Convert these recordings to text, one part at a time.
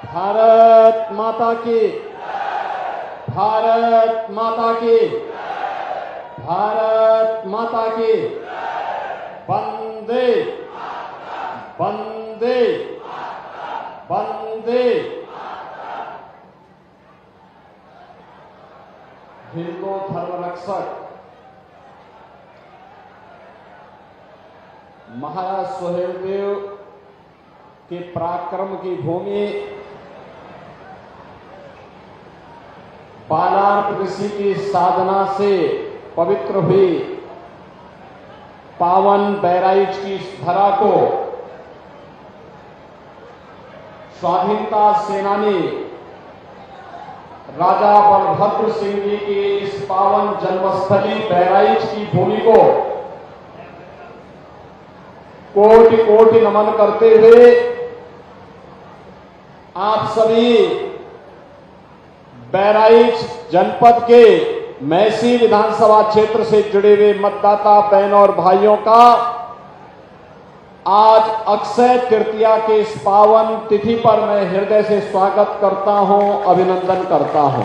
भारत माता की, भारत माता की, भारत माता की। वंदे वंदे वंदे। हिंदू धर्म रक्षक महाराज सुहेलदेव के पराक्रम की भूमि बालार्प ऋषि की साधना से पवित्र हुई पावन बहराइच की धरा को स्वाधीनता सेनानी राजा बलभद्र सिंह जी की इस पावन जन्मस्थली बहराइच की भूमि को कोटि कोटि नमन करते हुए आप सभी बहराइच जनपद के मैसी विधानसभा क्षेत्र से जुड़े हुए मतदाता बहनों और भाइयों का आज अक्षय तृतीया के इस पावन तिथि पर मैं हृदय से स्वागत करता हूं, अभिनंदन करता हूं।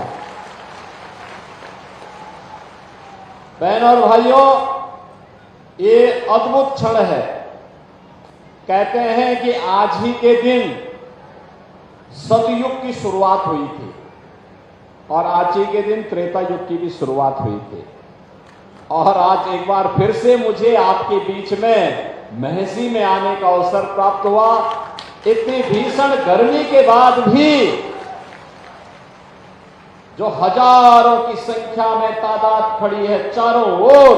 बहनों और भाइयों, ये अद्भुत क्षण है। कहते हैं कि आज ही के दिन सतयुग की शुरुआत हुई थी और आज ही के दिन त्रेता युग की भी शुरुआत हुई थी और आज एक बार फिर से मुझे आपके बीच में महसी में आने का अवसर प्राप्त हुआ। इतनी भीषण गर्मी के बाद भी जो हजारों की संख्या में तादाद खड़ी है चारों ओर,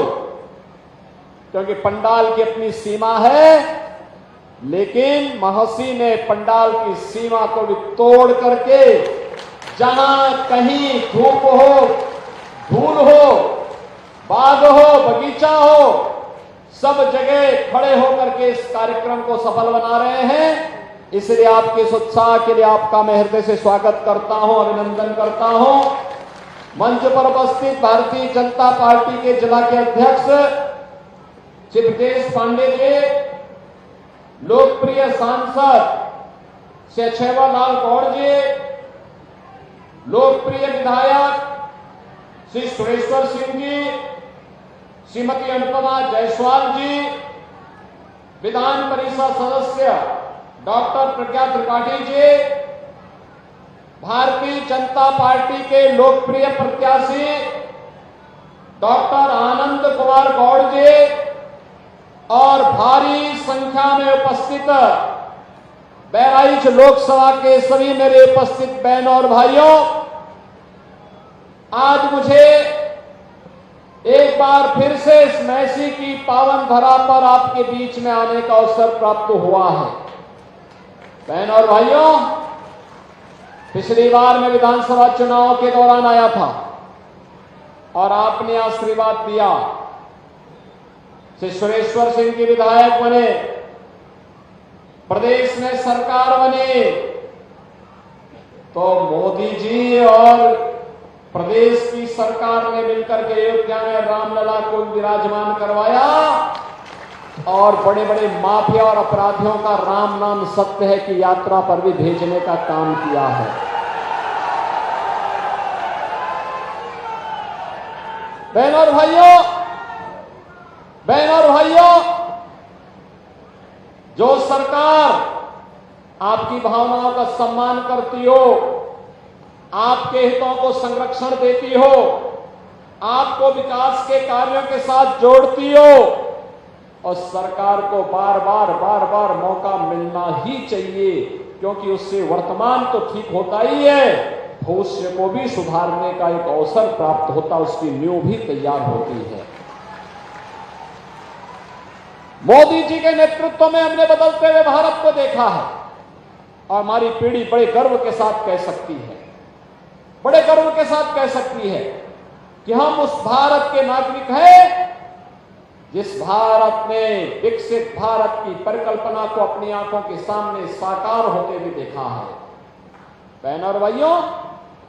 क्योंकि पंडाल की अपनी सीमा है, लेकिन महसी ने पंडाल की सीमा को भी तोड़ करके जहां कहीं धूप हो, धूल हो, बाग हो, बगीचा हो, सब जगह खड़े होकर के इस कार्यक्रम को सफल बना रहे हैं। इसलिए आपके इस उत्साह के लिए आपका मैं हृदय से स्वागत करता हूं, अभिनंदन करता हूं। मंच पर उपस्थित भारतीय जनता पार्टी के जिला के अध्यक्ष श्री ब्रजेश पांडे जी, लोकप्रिय सांसद श्री अक्षयलाल गौड़ जी, लोकप्रिय विधायक श्री सुरेश्वर सिंह जी, श्रीमती अनुपमा जायसवाल जी, विधान परिषद सदस्य डॉक्टर प्रज्ञा त्रिपाठी जी, भारतीय जनता पार्टी के लोकप्रिय प्रत्याशी डॉक्टर आनंद कुमार गौड़ जी और भारी संख्या में उपस्थित बहराइच लोकसभा के सभी मेरे उपस्थित बहनों और भाइयों, आज मुझे एक बार फिर से इस मैसी की पावन धरा पर आपके बीच में आने का अवसर प्राप्त हुआ है। बहनों और भाइयों, पिछली बार मैं विधानसभा चुनाव के दौरान आया था और आपने आशीर्वाद दिया, श्री सुरेश्वर सिंह जी विधायक बने, प्रदेश में सरकार बनी, तो मोदी जी और प्रदेश की सरकार ने मिलकर के अयोध्या में रामलला को विराजमान करवाया और बड़े बड़े माफिया और अपराधियों का राम नाम सत्य है की यात्रा पर भी भेजने का काम किया है। बहनों और भाइयों, जो सरकार आपकी भावनाओं का सम्मान करती हो, आपके हितों को संरक्षण देती हो, आपको विकास के कार्यों के साथ जोड़ती हो, और सरकार को बार बार मौका मिलना ही चाहिए, क्योंकि उससे वर्तमान तो ठीक होता ही है, भविष्य को भी सुधारने का एक अवसर प्राप्त होता, उसकी नींव भी तैयार होती है। मोदी जी के नेतृत्व में हमने बदलते हुए भारत को देखा है और हमारी पीढ़ी बड़े गर्व के साथ कह सकती है, बड़े गर्व के साथ कह सकती है कि हम उस भारत के नागरिक हैं जिस भारत ने विकसित भारत की परिकल्पना को अपनी आंखों के सामने साकार होते हुए देखा है। बहनों और भाइयों,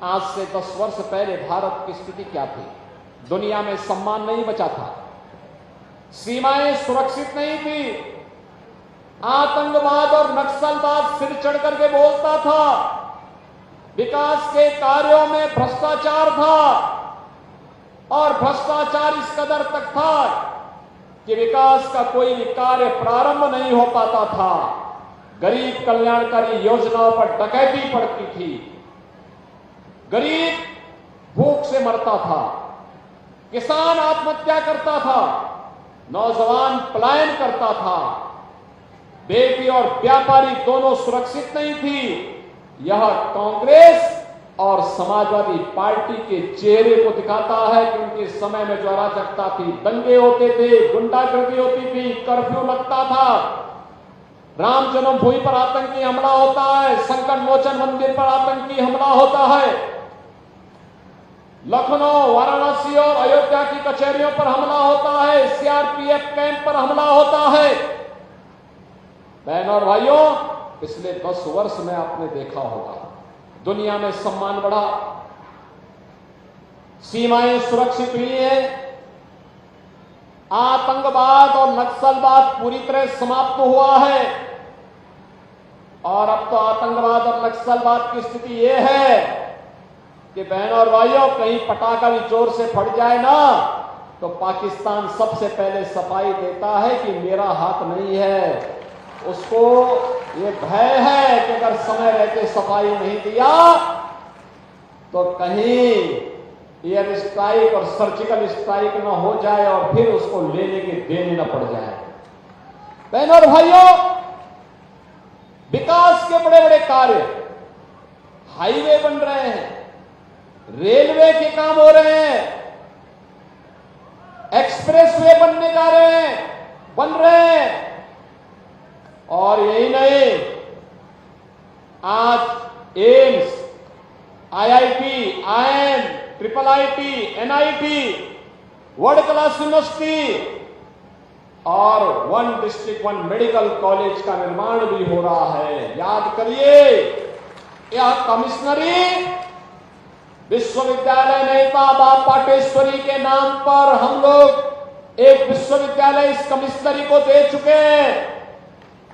आज से 10 वर्ष पहले भारत की स्थिति क्या थी? दुनिया में सम्मान नहीं बचा था, सीमाएं सुरक्षित नहीं थी, आतंकवाद और नक्सलवाद सिर चढ़ करके बोलता था, विकास के कार्यों में भ्रष्टाचार था और भ्रष्टाचार इस कदर तक था कि विकास का कोई भी कार्य प्रारंभ नहीं हो पाता था। गरीब कल्याणकारी योजनाओं पर डकैती पड़ती थी, गरीब भूख से मरता था, किसान आत्महत्या करता था, नौजवान पलायन करता था, बेटी और व्यापारी दोनों सुरक्षित नहीं थी। यह कांग्रेस और समाजवादी पार्टी के चेहरे को दिखाता है कि उनके समय में जो अराजकता थी, दंगे होते थे, गुंडागर्दी होती थी, कर्फ्यू लगता था, राम जन्मभूमि पर आतंकी हमला होता है, संकट मोचन मंदिर पर आतंकी हमला होता है, लखनऊ, वाराणसी और अयोध्या की कचहरियों पर हमला होता है, सीआरपीएफ कैंप पर हमला होता है। बहनों और भाइयों, पिछले 10 वर्ष में आपने देखा होगा, दुनिया में सम्मान बढ़ा, सीमाएं सुरक्षित हुई हैं, आतंकवाद और नक्सलवाद पूरी तरह समाप्त हुआ है। और अब तो आतंकवाद और नक्सलवाद की स्थिति यह है कि बहनों और भाइयों, कहीं पटाखा भी जोर से फट जाए ना तो पाकिस्तान सबसे पहले सफाई देता है कि मेरा हाथ नहीं है। उसको ये भय है कि अगर समय रहते सफाई नहीं दिया तो कहीं एयर स्ट्राइक और सर्जिकल स्ट्राइक न हो जाए और फिर उसको लेने के देने न पड़ जाए। बहनों और भाइयों, विकास के बड़े बड़े कार्य, हाईवे बन रहे हैं, रेलवे के काम हो रहे हैं, एक्सप्रेसवे बनने जा रहे हैं, बन रहे हैं। और यही नहीं, आज AIIMS, IIT, IIM, triple IT, NIT, world class university और 1 डिस्ट्रिक्ट 1 मेडिकल कॉलेज का निर्माण भी हो रहा है। याद करिए, यह कमिश्नरी विश्वविद्यालय नेता बाबा पाटेश्वरी के नाम पर हम लोग एक विश्वविद्यालय इस कमिश्नरी को दे चुके हैं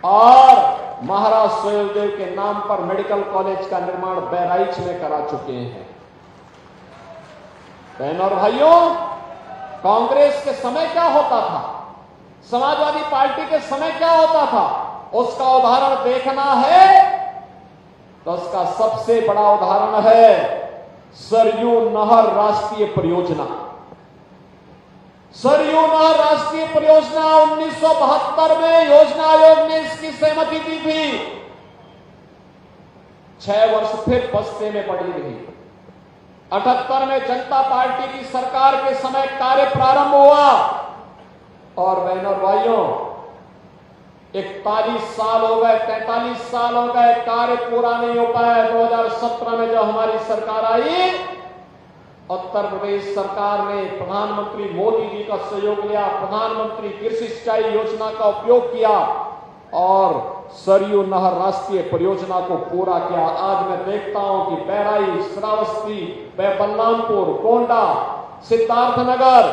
और महाराज सोहेलदेव के नाम पर मेडिकल कॉलेज का निर्माण बहराइच में करा चुके हैं। बहनों और भाइयों, कांग्रेस के समय क्या होता था, समाजवादी पार्टी के समय क्या होता था, उसका उदाहरण देखना है तो उसका सबसे बड़ा उदाहरण है सरयू नहर राष्ट्रीय परियोजना। सरयू नहर राष्ट्रीय परियोजना 1972 में योजना आयोग ने इसकी सहमति दी थी। 6 वर्ष फिर बस्ते में पड़ी रही। 78 में जनता पार्टी की सरकार के समय कार्य प्रारंभ हुआ और बहनों और भाइयों, 41 साल हो गए, 43 साल हो गए, कार्य पूरा नहीं हो पाया। 2017 में जब हमारी सरकार आई, उत्तर प्रदेश सरकार ने प्रधानमंत्री मोदी जी का सहयोग लिया, प्रधानमंत्री कृषि सिंचाई योजना का उपयोग किया और सरयू नहर राष्ट्रीय परियोजना को पूरा किया। आज मैं देखता हूं कि बहराइच, श्रावस्ती, बलरामपुर, गोंडा, सिद्धार्थनगर,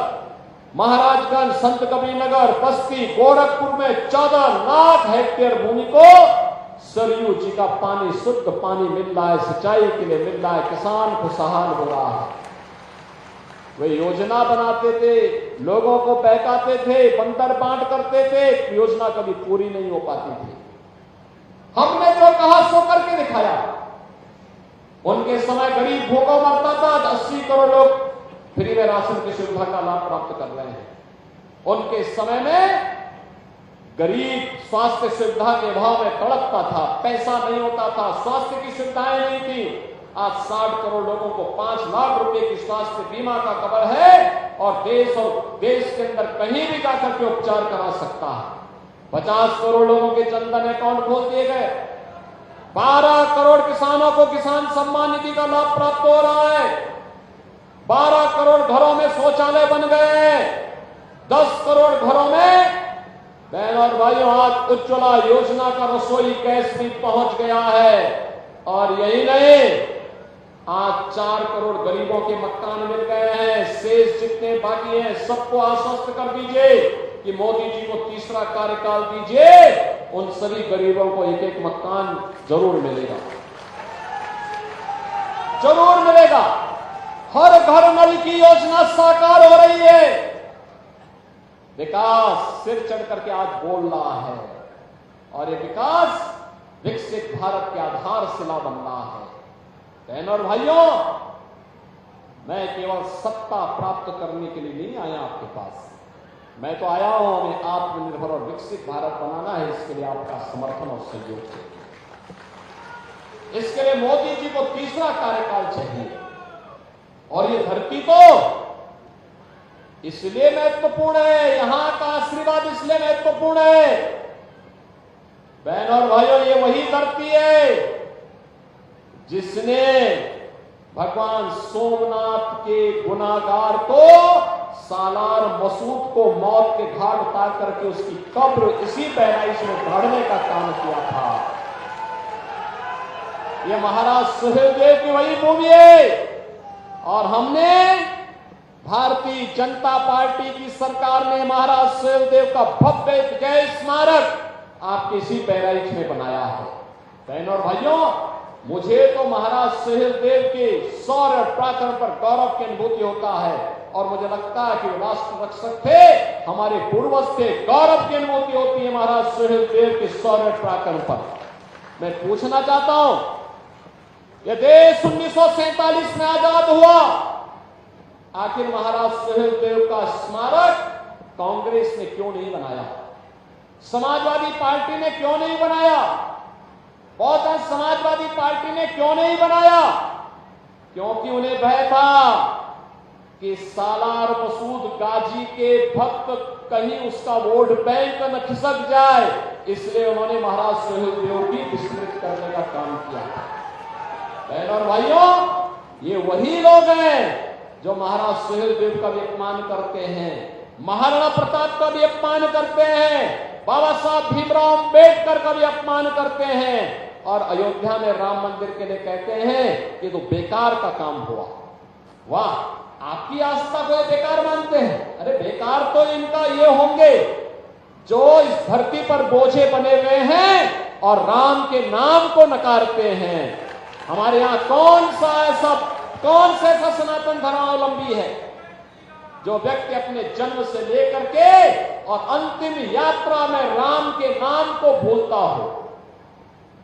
महाराजगंज, संत कबीर नगर, बस्ती, गोरखपुर में 14 लाख हेक्टेयर भूमि को सरयू जी का पानी, शुद्ध पानी मिल रहा है, सिंचाई के लिए मिल रहा है, किसान खुशहाल हो रहा है। वे योजना बनाते थे, लोगों को बहकाते थे, बंदर बांट करते थे, योजना कभी पूरी नहीं हो पाती थी। हमने जो कहा सो करके दिखाया। उनके समय गरीब भूखों मरता था, 80 करोड़ लोग फ्री में राशन की सुविधा का लाभ प्राप्त कर रहे हैं। उनके समय में गरीब स्वास्थ्य सुविधा के अभाव में तड़पता था, पैसा नहीं होता था, स्वास्थ्य की सुविधाएं नहीं थी। आज 60 करोड़ लोगों को 5 लाख रुपए की स्वास्थ्य बीमा का कवर है और देश के अंदर कहीं भी जाकर के उपचार करा सकता है। 50 करोड़ लोगों के जनधन अकाउंट खोल दिए गए। 12 करोड़ किसानों को किसान सम्मान निधि का लाभ प्राप्त हो रहा है। 12 करोड़ घरों में शौचालय बन गए। 10 करोड़ घरों में बहनों और भाइयों, आज उज्ज्वला योजना का रसोई गैस भी पहुंच गया है। और यही नहीं, आज 4 करोड़ गरीबों के मकान मिल गए हैं। शेष जितने बाकी हैं सबको आश्वस्त कर दीजिए कि मोदी जी को तीसरा कार्यकाल दीजिए, उन सभी गरीबों को एक एक मकान जरूर मिलेगा। जरूर मिलेगा। हर घर नल की योजना साकार हो रही है। विकास सिर चढ़ करके आज बोल रहा है और ये विकास विकसित भारत के आधारशिला बन रहा है। बहनों और भाइयों, मैं केवल सत्ता प्राप्त करने के लिए नहीं आया आपके पास, मैं तो आया हूं हमें आत्मनिर्भर और विकसित भारत बनाना है। इसके लिए आपका समर्थन और सहयोग चाहिए। इसके लिए मोदी जी को तीसरा कार्यकाल चाहिए और ये धरती तो इसलिए महत्वपूर्ण है, यहां का आशीर्वाद इसलिए महत्वपूर्ण है। बहनों और भाइयों, ये वही धरती है जिसने भगवान सोमनाथ के गुनाहगार को सालार मसूद को मौत के घाट उतार करके उसकी कब्र इसी बहराइच में गाड़ने का काम किया था। ये महाराज सुहेलदेव की वही भूमि है और हमने भारतीय जनता पार्टी की सरकार ने महाराज सुहेलदेव का भव्य जय स्मारक आपके इसी बहराइच में बनाया है। बहनों और भाइयों, मुझे तो महाराज सुहेलदेव के शौर्य और पराक्रम पर गौरव की अनुभूति होता है और मुझे लगता है कि वो राष्ट्र रक्षक थे, हमारे पूर्वज थे। गौरव की अनुभूति होती है महाराज सुहेलदेव के शौर्य और पराक्रम पर। मैं पूछना चाहता हूं, यह देश 1947 में आजाद हुआ, आखिर महाराज सुहेलदेव का स्मारक कांग्रेस ने क्यों नहीं बनाया? समाजवादी पार्टी ने क्यों नहीं बनाया? बहुजन समाजवादी पार्टी ने क्यों नहीं बनाया? क्योंकि उन्हें भय था कि सालार मसूद गाजी के भक्त कहीं उसका वोट बैंक न खिसक जाए, इसलिए उन्होंने महाराज सुहेलदेव की विस्मृत करने का काम किया। बहनों और भाइयों, ये वही लोग हैं जो महाराज सुहेलदेव का भी अपमान करते हैं, महाराणा प्रताप का भी अपमान करते हैं, बाबा साहब भीमराव अंबेडकर का भी अपमान करते हैं और अयोध्या में राम मंदिर के लिए कहते हैं कि तो बेकार का काम हुआ। वाह, आपकी आस्था को बेकार मानते हैं? अरे बेकार तो इनका ये होंगे जो इस धरती पर बोझे बने हुए हैं और राम के नाम को नकारते हैं। हमारे यहां कौन सा ऐसा सनातन धर्मावलंबी है जो व्यक्ति अपने जन्म से लेकर के और अंतिम यात्रा में राम के नाम को भूलता हो?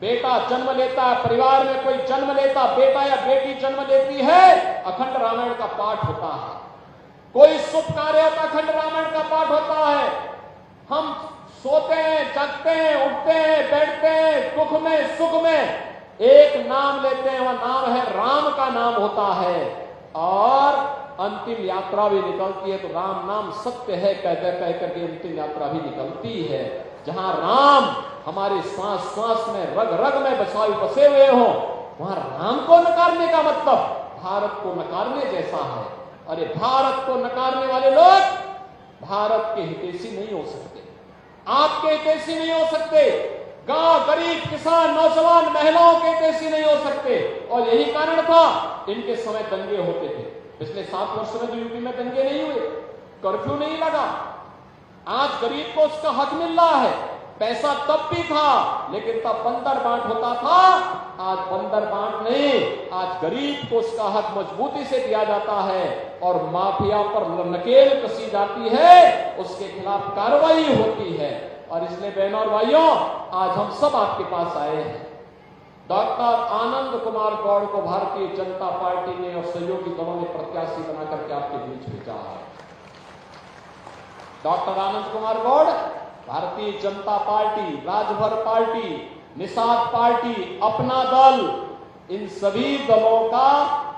बेटा जन्म लेता है, परिवार में कोई जन्म लेता, बेटा या बेटी जन्म लेती है, अखंड रामायण का पाठ होता है। कोई शुभ कार्य होता, अखंड रामायण का पाठ होता है। हम सोते हैं, जगते हैं, उठते हैं, बैठते हैं, दुख में सुख में एक नाम लेते हैं, वह नाम है राम का नाम होता है और अंतिम यात्रा भी निकलती है तो राम नाम सत्य है कह करके अंतिम यात्रा भी निकलती है। जहां राम हमारे श्वास श्वास में रग रग में बसे हुए हो, वहां राम को नकारने का मतलब भारत को नकारने जैसा है। अरे भारत को नकारने वाले लोग भारत के हितैषी नहीं हो सकते, आपके हितैषी नहीं हो सकते, गांव गरीब किसान नौजवान महिलाओं के हितैषी नहीं हो सकते। और यही कारण था इनके समय दंगे होते थे। पिछले 7 वर्षों में तो यूपी में दंगे नहीं हुए, कर्फ्यू नहीं लगा। आज गरीब को उसका हक मिल रहा है। पैसा तब भी था लेकिन तब बंदर बांट होता था, आज बंदर बांट नहीं, आज गरीब को उसका हक मजबूती से दिया जाता है और माफिया पर नकेल कसी जाती है, उसके खिलाफ कार्रवाई होती है। और इसलिए बहनों और भाइयों, आज हम सब आपके पास आए हैं। डॉक्टर आनंद कुमार गौड़ को भारतीय जनता पार्टी ने और सहयोगी दलों ने प्रत्याशी बना करके आपके बीच भेजा है। Doctor Anand Kumar Gaur Bharatiya Janata party, Rajbhar party, Nishad party, अपना दल, इन सभी दलों का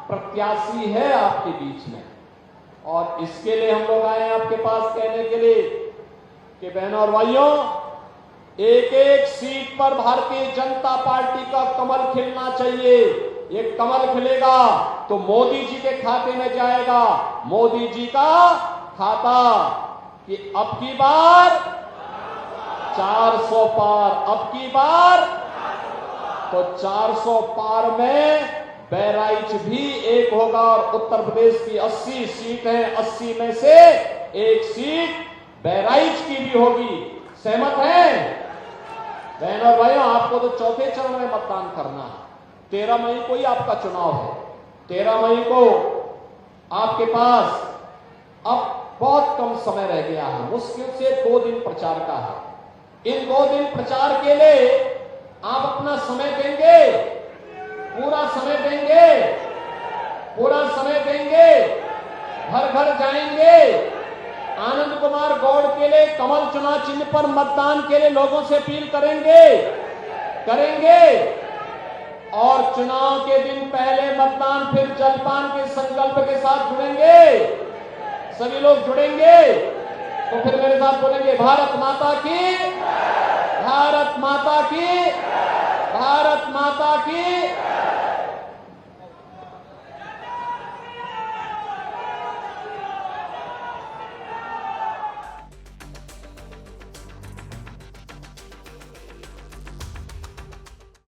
प्रत्याशी है आपके बीच में। और इसके लिए हम लोग आए हैं आपके पास कहने के लिए कि बहनों और भाइयों, एक एक सीट पर भारतीय जनता पार्टी का कमल खिलना चाहिए। ये कमल खिलेगा तो मोदी जी के खाते में जाएगा। मोदी जी का खाता कि अब की बार 400 पार, अब की बार तो 400 पार में बहराइच भी एक होगा और उत्तर प्रदेश की 80 सीट है, 80 में से एक सीट बहराइच की भी होगी। सहमत हैं बहनों और भाइयों? आपको तो चौथे चरण में मतदान करना है। 13 मई को ही आपका चुनाव है। 13 मई को आपके पास अब बहुत कम समय रह गया है, मुश्किल से 2 दिन प्रचार का है। इन 2 दिन प्रचार के लिए आप अपना समय देंगे, पूरा समय देंगे, पूरा समय देंगे, घर घर जाएंगे, आनंद कुमार गौड़ के लिए कमल चुनाव चिन्ह पर मतदान के लिए लोगों से अपील करेंगे और चुनाव के दिन पहले मतदान फिर जलपान के संकल्प के साथ जुड़ेंगे। सभी लोग जुड़ेंगे तो फिर मेरे साथ बोलेंगे भारत माता की, भारत माता की, भारत माता की।